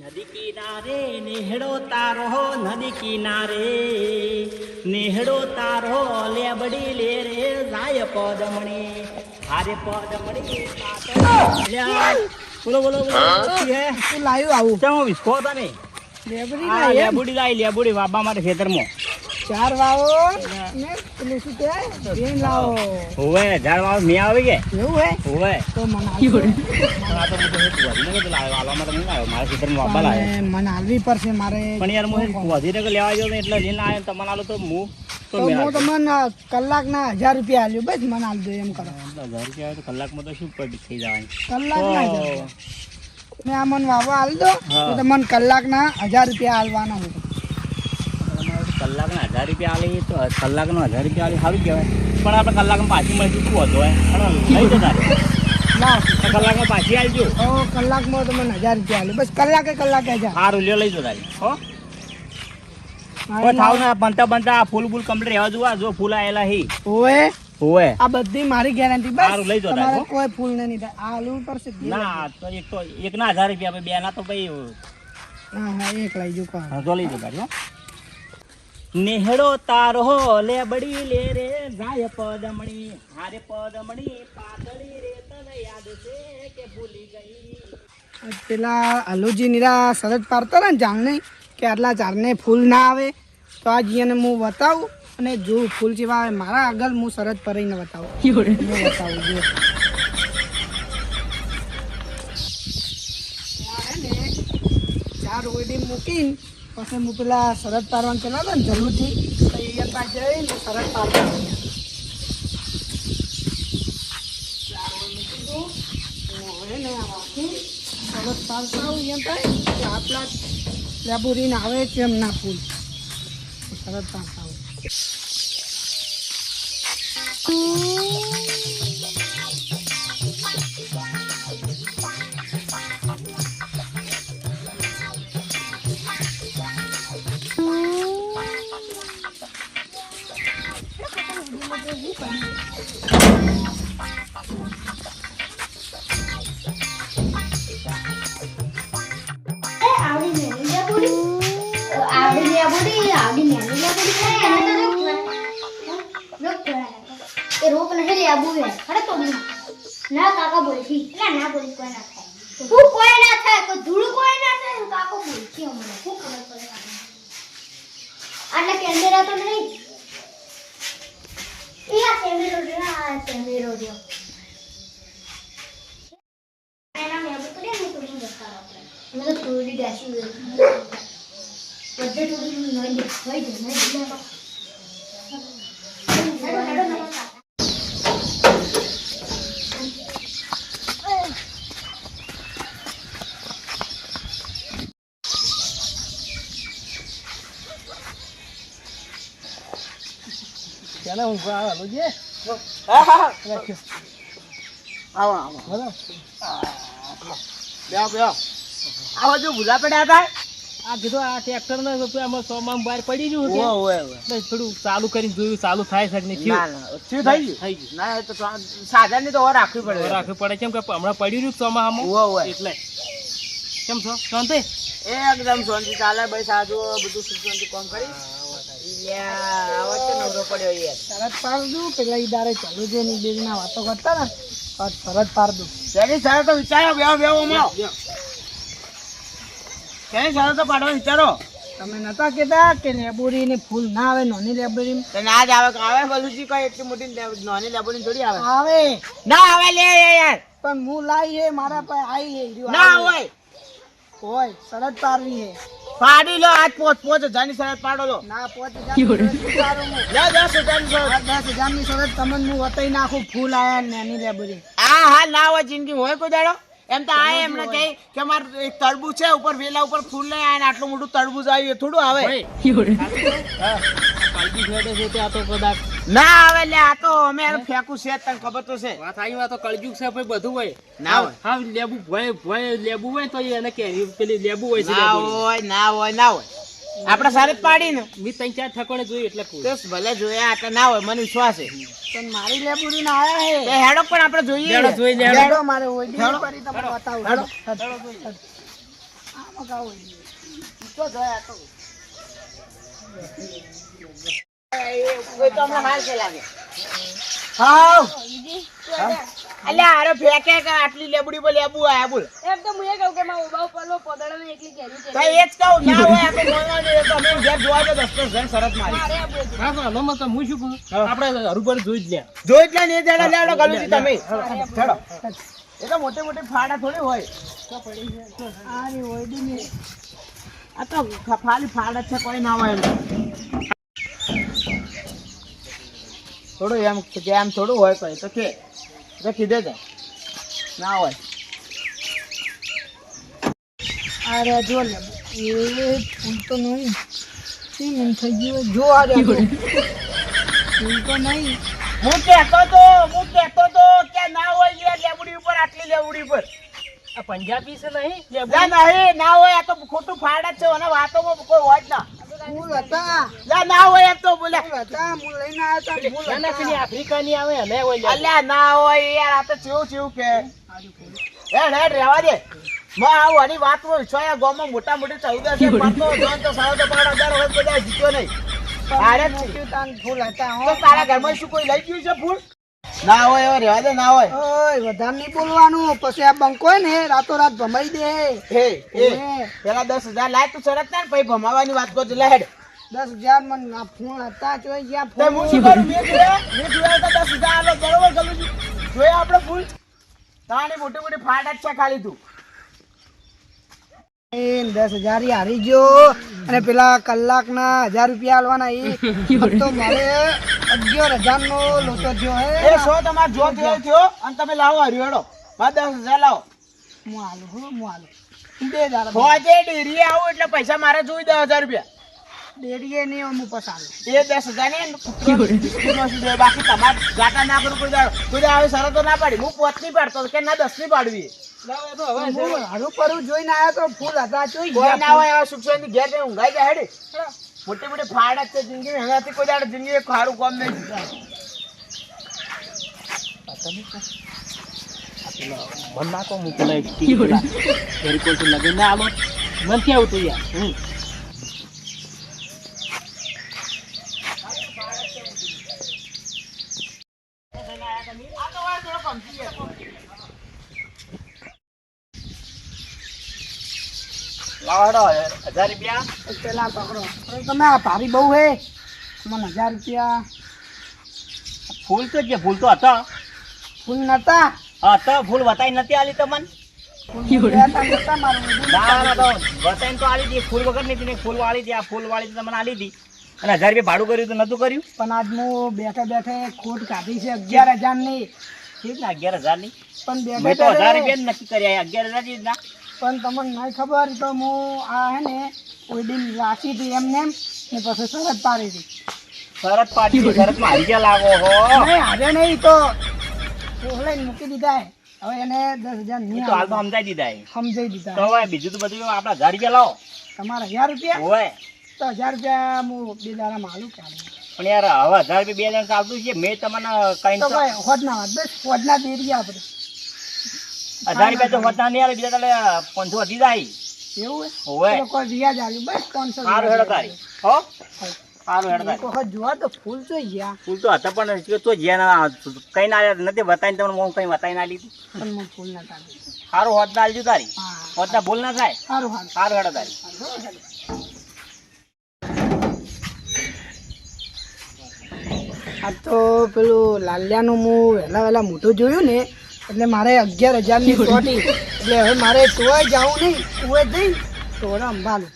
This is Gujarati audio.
નદી કિનારે નેહડો તારો નદી કિનારે નેહડો તારો લેબડી લે રે જાય પદમણી હારે પદમણી બોલો બોલો તું લાવ્યું આવું ચમ વિસ્કો તમે લેબુડી લેબુડી વાબા માટે ખેતરમાં 4 વાવો ને પેલું શું કે બેન લાવો હોવે ઝાડ વાવ મે આવી કે એવું હે હોવે તો મને આલવી આ તો બધું હેતું વધી ને લાવ્યો આલો માટે નહીં લાવ્યો મારા ખેતરમાં વાબા લાવ્યો મને આલવી પડશે મારે પણ યાર મોહે વધી ને લેવા જો એટલે લઈને આવ્યો તમને આલો તો હું તો હું તમને કલાકના 1000 રૂપિયા આલ્યો બસ મને આલ દો એમ કરો 1000 રૂપિયા તો કલાકમાં તો શું પડી થઈ જવાની કલાકના મેં આ મને વાવો આલ દો તો તમને કલાકના 1000 રૂપિયા આલવાના હોય કલાકના 1000 રૂપિયા આલી તો કલાકનો 1000 રૂપિયા આલી સારું કહેવાય પણ આપણે કલાકમાં પાછી મળીશું શું હતો લઈ જતા ના કલાકમાં પાછી આવજો કલાકમાં તો મને 1000 રૂપિયા આલ્યો બસ કલાકે 1000 સારું લ્યો લઈ જતા હો થાવ ને બનતા ફૂલ ફૂલ કમ્પ્લીટ રહેવા જોવા જો ફૂલ આયેલા હી ઓએ આ બધી મારી ગેરંટી બસ સારું લઈ જતા તમારે કોઈ ફૂલ નહીં થાય આ આલવું પડશે ના તો એક ના 1000 રૂપિયા બે ના તો ભાઈ હા એક લઈ જો કો હા તો લઈ જતા હો નેહડો તારો લેબડી લે રે જાય પદમણી હારે પદમણી પાતળી રે તને યાદ છે કે ભૂલી ગઈ પેલા અલુજી નીરા સરજ પાડતા ને જાણને કે આટલા ઝાડને ફૂલ ના આવે તો આ જીને હું બતાવું અને જો ફૂલ જેવા આવે મારા આગળ હું સરજ પરીને બતાવું બતાવું જો ચાર ઓડી મૂકીને પછી હું પેલા સરજ પાડવાનું ચલાવતો ને જલ્દીથી તો એ પાસે જઈને સરજ પાડતા સરજ પાડતા આવું એમ થાય કે આટલા લેબુરીને આવે તેમ ના ફૂલ સરસ પાડતા આવું रोक नहीं ले आबू है खड़े तो ना काका बोलती ना बोली कोई ना था तू कोई ना था को धूल कोई ना था काका बोलती हमने खूब खबर पड़े आने के अंदर तो नहीं ये सेमी रोडियो ना मैं अब तो नहीं तो देखता रहा मैं तो थोड़ी डैशी बच्चे थोड़ी नहीं देखो ચાલો હું આવો જે આવો બોલો બેઓ આવો જો ભૂલા પડ્યા હતા આ કીધું આ ટ્રેક્ટર ને આમાં સોમાં બહાર પડી ગયું છે ઓએ થોડું ચાલુ કરીને જોયું ચાલુ થાય છે કે નહીં ના શું થઈ ગયું ના તો સાધન ની તો ઓર રાખવી પડે કેમ કે હમણાં પડી રહ્યું સોમાં ઓએ એટલે કેમ છો શાંતિ એકદમ શાંતિ ચાલે ભાઈ સાધુ બધું શાંતિ કામ કરી નવરો પડ્યો યાર સરત પાડ દઉં પેલા ઈ દારે ચાલુ છે ની બેજ ના વાતો કરતા ને સરત પાડ દઉં તેની સાથે તો વિચારો બેવો તેની સાથે તો પાડવા વિચારો તમે નતા કેતા કે લેબુરી ને ફૂલ ના આવે નોની લેબુરી ના જ આવે બલુજી કઈ એટલી મોટી નાની લેબોની થોડી આવે આવે ના આવે લે યાર પણ હું લાઈ હે મારા પાસે આઈ હે ના હોય સરત પાડવી હે પાડી લો આજ 5,000 ની શરત પાડો લો ના 5,000 લે 10,000 ની શરત 10,000 ની શરત તમને હું વતાઈ નાખું ફૂલ આયા નાની લેબુરી હા ના હોય જિંદગી હોય કોઈ દાડો એમ તો આ એમને કહે કે માર એક તરબૂચ છે ઉપર વેલા ઉપર ફૂલ નહીં આવે આટલું મોટું તરબૂચ આવ્યું થોડું આવે ના આવે લે આ તો અમે ફેંકું છે તને ખબર તો છે વાત આવી વાત તો કળજુગ છે ભાઈ બધું હોય ના હોય હા લેબુ ભય લેબુ હોય તો એને કે પેલી લેબુ હોય છે ના હોય આપણે સારે પાડી ને મી 3-4 ઠકોણે જોઈ એટલે તો ભલે જોયા આ ના હોય મને વિશ્વાસ છે પણ મારી લેબુડી ના આયા હે તે હેડો પણ આપણે જોઈએ હેડો જોઈ લે હેડો મારે હોય ડી કરી તમને બતાવું હેડો આમાં કાં હોય નહીં. તો જોયા તો કોઈ તો હમણાં હાલ કે લાગે હાવ અલ્યા આરે ફેંકે કે આટલી લેબડી પર લેબુ આયા બોલ એમ તો હું એ કહું કે મારા ઉભા ઉપર પોદળાને એકલી કેરી છે તો એ જ કહું ના હોય આ તો મોનવા નહીં તો અમે ઘેર જોવા તો 10 જણ શરત મારી અરે આ બોલ હા પણ હલો તો હું શું કહું આપણે હરુબર જોઈ જ લે જોઈ જ ને એ જણા લેવડો ગલુજી તમે ચડો એ તો મોટે મોટે ફાડા થોડી હોય આ રે હોય દી ને આ તો ખાલી ફાડા છે કોઈ ના હોય થોડું એમ કે એમ થોડું હોય કોઈ તો કે કીધે છે ના હોય અરે જો લે એ ફૂલ તો નહીં કેમ એમ થઈ ગયું જો આ રે ફૂલ તો નહીં હું કહેતો તો કે ના હોય યાર લેબડી ઉપર આટલી લેબડી ઉપર આ પંજાબી છે નહીં લા નહીં ના હોય આ તો ખોટું ફાડા છે અને વાતોમાં કોઈ હોય જ ના ફૂલ હતા લા ના હોય એમ તો બોલે ફૂલ હતા હું લઈને આવ્યા હતા ફૂલ ના પેલી હતા આફ્રિકાની આવે અમે હોય અલ્યા ના હોય યાર આ તો ચેવું કે હેડ રહેવા દે માં આવું આની વાત હોય છો યાર ગામમાં મોટા મોટી 14 છે પાતો જોન તો સારો તો પકડ 1000 હોય બધા જીત્યો નહીં તારે જ મૂક્યું તા ને ફૂલ હતા તો હો તારા ઘરમાં શું કોઈ લઈ ગયું છે ફૂલ ના હોય એવા રહેવા દે ના હોય ઓય વધારે નહીં બોલવાનું પછી આ બંકો હોય ને રાતો રાત ભમાઈ દે એ એ પેલા 10,000 લાય તું શરત ના પછી ભમાવાની વાત કરજો લે હેડ 10,000 મન આ ફોન હતા જોઈ ગયા તે હું શું કરું મેં જોયા તો 10,000 આલો બરોબર ગલુજી જોયા આપણે ફૂલ તાણી મોટી મોટી ફાટ જ છે ખાલી તું 10,000 હારી ગયો અને પેલા કલાકના 1,000 રૂપિયા આલવાના એ તો મારે 11,000 નો લોટો થયો એ હે શો તમાર જો થયો અને તમે લાવો હરિયોડો માં 10,000 લાવો હું હાલું 2,000 હોજે ડેરીએ આવું એટલે પૈસા મારે જોઈ 10,000 રૂપિયા ડેરીએ નહીં હું પસાર એ 10,000 ને કુતરો શું બાકી તમાર ગાટા ના કરું કોઈ આવે શરતો ના પાડી હું 5 ની પાડતો કે ના 10 ની પાડવી હારું પરું જોઈને આવ્યા તો ફૂલ હતા જોઈ કોઈ ગયા ના હોય એવા સુખ શાંતિ ઘેર જઈને ઊંઘાઈ જાય હેડી મોટી મોટી ફાડ જ છે જિંદગી એનાથી કોઈ દાડો જિંદગી એક સારું કામ નહીં મન નાખો હું પેલા એક ટી પેલા ઘેર કોઈ તો લગે ના આલો મન કે આવતું યાર લાવાડો 1000 રૂપિયા પેલા પકડો અરે તમે આ ભારી બહુ હે મને 1,000 રૂપિયા ફૂલ તો જે ફૂલ તો હતા ફૂલ નતા હતા ફૂલ વતાઈ નથી આલી તમને ફૂલ નતા મારું ના ના તો વતાઈને તો આલી દી ફૂલ વગર નહીં ફૂલ વાળી દી આ ફૂલ વાળી તમને આલી દી અને 1000 રૂપિયા ભાડું કર્યું તો નતું કર્યું પણ આજ હું બેઠે બેઠે ખોટ કાઢી છે 11,000 ની ઠીક ને 11,000 ની પણ મેં તો બેઠે 1000 રૂપિયા નક્કી કર્યા 11,000 ની ના પણ તમને નહીં ખબર તો હું આ હે ને કોઈ દિન રાખી હતી એમને ને પછી શરત પાડી હતી શરત પાડી શરત માં હારી ગયા લાગો હો નહીં હારે નહીં તો લઈને મૂકી દીધા હે. હવે એને 10,000 નહીં તો હાલ તો સમજાઈ દીધા એ. સમજાઈ દીધા તો હવે બીજું તો બધું આપડા 1000 રૂપિયા લાવો તમારા 1,000 રૂપિયા હોય તો 1,000 રૂપિયા હું બે દાડામાં હાલું કે હાલું? પણ યાર હવે 1000 રૂપિયા બે જણ ચાલતું છે મેં તમને કઈ તો ભાઈ હોદના વાત બસ હોદના દેરી આપણે 1000 રૂપિયા તો હોતા નહીં આવે બીજા તાલે 500 વધી જાય એવું હોય. હે તો કોઈ વ્યાજ આવ્યું બસ 500 સારું હેડો તારી હો સારું હેડો તારી વખત જોવા તો ફૂલ જોઈ ગયા ફૂલ તો હતા પણ તો જ્યાં કઈ ના આવ્યા નથી બતાવીને તમને હું કઈ બતાવી ના લીધું પણ મને ફૂલ નતા દીધા. સારું હોત ના આલજો તારી હા હોત ના ભૂલ ના થાય સારું સારું સારું હેડો તારી આ તો પેલું લાલિયાનું હું વહેલા મોટું જોયું ને એટલે મારે 11,000 ની સોટી એટલે હવે મારે તોય જાવું નહીં કુએ જઈ તો અંબાલું